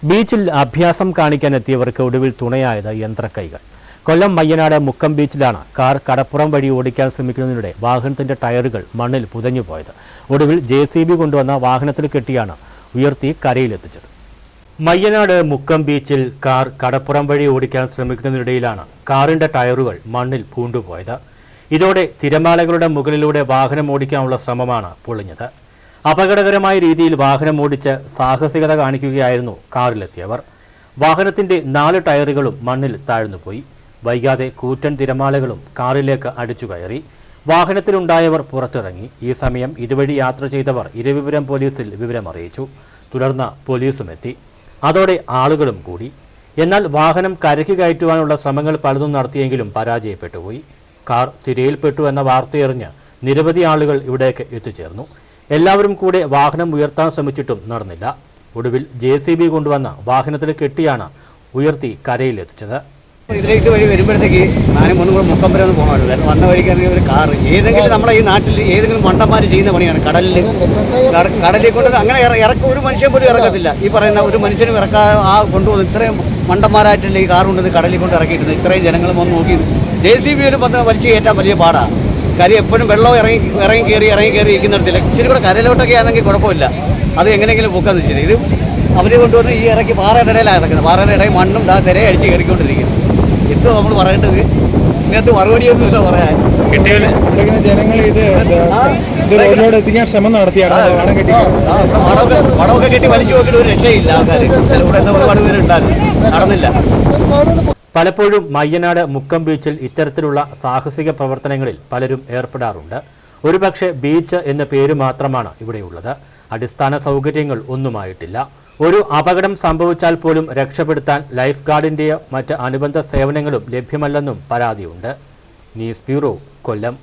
ബീച്ചിൽ അഭ്യാസം കാണിക്കാനെത്തിയവർക്ക് ഒടുവിൽ തുണയായത് യന്ത്രക്കൈകൾ. കൊല്ലം മയ്യനാട് മുക്കം ബീച്ചിലാണ് കാർ കടപ്പുറം വഴി ഓടിക്കാൻ ശ്രമിക്കുന്നതിനിടെ വാഹനത്തിന്റെ ടയറുകൾ മണ്ണിൽ പുതഞ്ഞുപോയത്. ഒടുവിൽ JCB കൊണ്ടുവന്ന വാഹനത്തിൽ കെട്ടിയാണ് ഉയർത്തി കരയിലെത്തിച്ചത്. മയ്യനാട് മുക്കം ബീച്ചിൽ കാർ കടപ്പുറം വഴി ഓടിക്കാൻ ശ്രമിക്കുന്നതിനിടയിലാണ് കാറിന്റെ ടയറുകൾ മണ്ണിൽ പൂണ്ടുപോയത്. ഇതോടെ തിരമാലകളുടെ മുകളിലൂടെ വാഹനം ഓടിക്കാനുള്ള ശ്രമമാണ് പൊളിഞ്ഞത്. അപകടകരമായ രീതിയിൽ വാഹനം ഓടിച്ച് സാഹസികത കാണിക്കുകയായിരുന്നു കാറിലെത്തിയവർ. വാഹനത്തിന്റെ 4 ടയറുകളും മണ്ണിൽ താഴ്ന്നുപോയി. വൈകാതെ കൂറ്റൻ തിരമാലകളും കാറിലേക്ക് അടിച്ചു കയറി. വാഹനത്തിലുണ്ടായവർ പുറത്തിറങ്ങി. ഈ സമയം ഇതുവഴി യാത്ര ചെയ്തവർ ഇരവിപുരം പോലീസിൽ വിവരമറിയിച്ചു. തുടർന്ന് പോലീസും എത്തി. അതോടെ ആളുകളും കൂടി. എന്നാൽ വാഹനം കരയ്ക്ക് കയറ്റുവാനുള്ള ശ്രമങ്ങൾ പലതും നടത്തിയെങ്കിലും പരാജയപ്പെട്ടുപോയി. കാർ തിരയിൽപ്പെട്ടു എന്ന വാർത്തയറിഞ്ഞ് നിരവധി ആളുകൾ ഇവിടേക്ക് എത്തിച്ചേർന്നു. എല്ലാവരും കൂടെ വാഹനം ഉയർത്താൻ ശ്രമിച്ചിട്ടും നടന്നില്ല. ഒടുവിൽ JCB കൊണ്ടുവന്ന വാഹനത്തിൽ കെട്ടിയാണ് ഉയർത്തി കരയിലെത്തിച്ചത്. ഇതിലേക്ക് വഴി വരുമ്പോഴത്തേക്ക് ഞാനും മുന്നും കൂടെ മുക്കം വരെ ഒന്ന് പോകണമായിരുന്നു. വന്ന വഴിക്കാണെങ്കിൽ ഒരു കാറ് ഏതെങ്കിലും നമ്മളെ ഈ നാട്ടിൽ ഏതെങ്കിലും മണ്ടന്മാർ ചെയ്യുന്ന പണിയാണ്. കടലിൽ കൊണ്ട് അങ്ങനെ ഒരു മനുഷ്യൻ പോലും ഇറക്കത്തില്ല. ഈ പറയുന്ന ഒരു മനുഷ്യനും കൊണ്ടുപോകുന്നത് ഇത്രയും മണ്ടന്മാരായിട്ടല്ലേ ഈ കാർ കൊണ്ടത് കടലിൽ കൊണ്ട് ഇറക്കിയിട്ടുണ്ട്. ഇത്രയും ജനങ്ങളും വന്ന് നോക്കി JCB വന്ന് വലിച്ചു കയറ്റാൻ വലിയ പാടാണ്. കാര്യം എപ്പോഴും വെള്ളം ഇറങ്ങി കയറി ഇരിക്കുന്നിടത്തില്ല. ഇച്ചിരി കൂടെ കരയിലോട്ടൊക്കെ ആണെങ്കിൽ കുഴപ്പമില്ല, അത് എങ്ങനെയെങ്കിലും പൊക്കാന്ന് വെച്ചാൽ ഇത് അവർ കൊണ്ടുവന്ന് ഈ ഇറക്കി പാറയുടെ ഇടയിലാണ് കിടക്കുന്നത്. പാറയുടെ ഇടയിൽ മണ്ണും തിരയെ അടിച്ച് കയറിക്കൊണ്ടിരിക്കുന്നു. എന്തോ നമ്മൾ പറയേണ്ടത്, ഇതിനകത്ത് മറുപടിയൊന്നുമില്ല പറയാൻ. ജനങ്ങൾ എത്തിക്കാൻ ശ്രമം നടത്തിയാണ് വടമൊക്കെ കെട്ടി വലിച്ചു നോക്കിയിട്ട് ഒരു രക്ഷയില്ല. ആൾക്കാർ ഇവിടെ ഒരുപാട് പേരുണ്ടായിരുന്നു, നടന്നില്ല. പലപ്പോഴും മയ്യനാട് മുക്കം ബീച്ചിൽ ഇത്തരത്തിലുള്ള സാഹസിക പ്രവർത്തനങ്ങളിൽ പലരും ഏർപ്പെടാറുണ്ട്. ഒരുപക്ഷെ ബീച്ച് എന്ന പേര് മാത്രമാണ് ഇവിടെയുള്ളത്. അടിസ്ഥാന സൗകര്യങ്ങൾ ഒന്നുമായിട്ടില്ല. ഒരു അപകടം സംഭവിച്ചാൽ പോലും രക്ഷപ്പെടുത്താൻ ലൈഫ് ഗാർഡിന്റെയോ മറ്റ് അനുബന്ധ സേവനങ്ങളും ലഭ്യമല്ലെന്നും പരാതിയുണ്ട്. ന്യൂസ് ബ്യൂറോ, കൊല്ലം.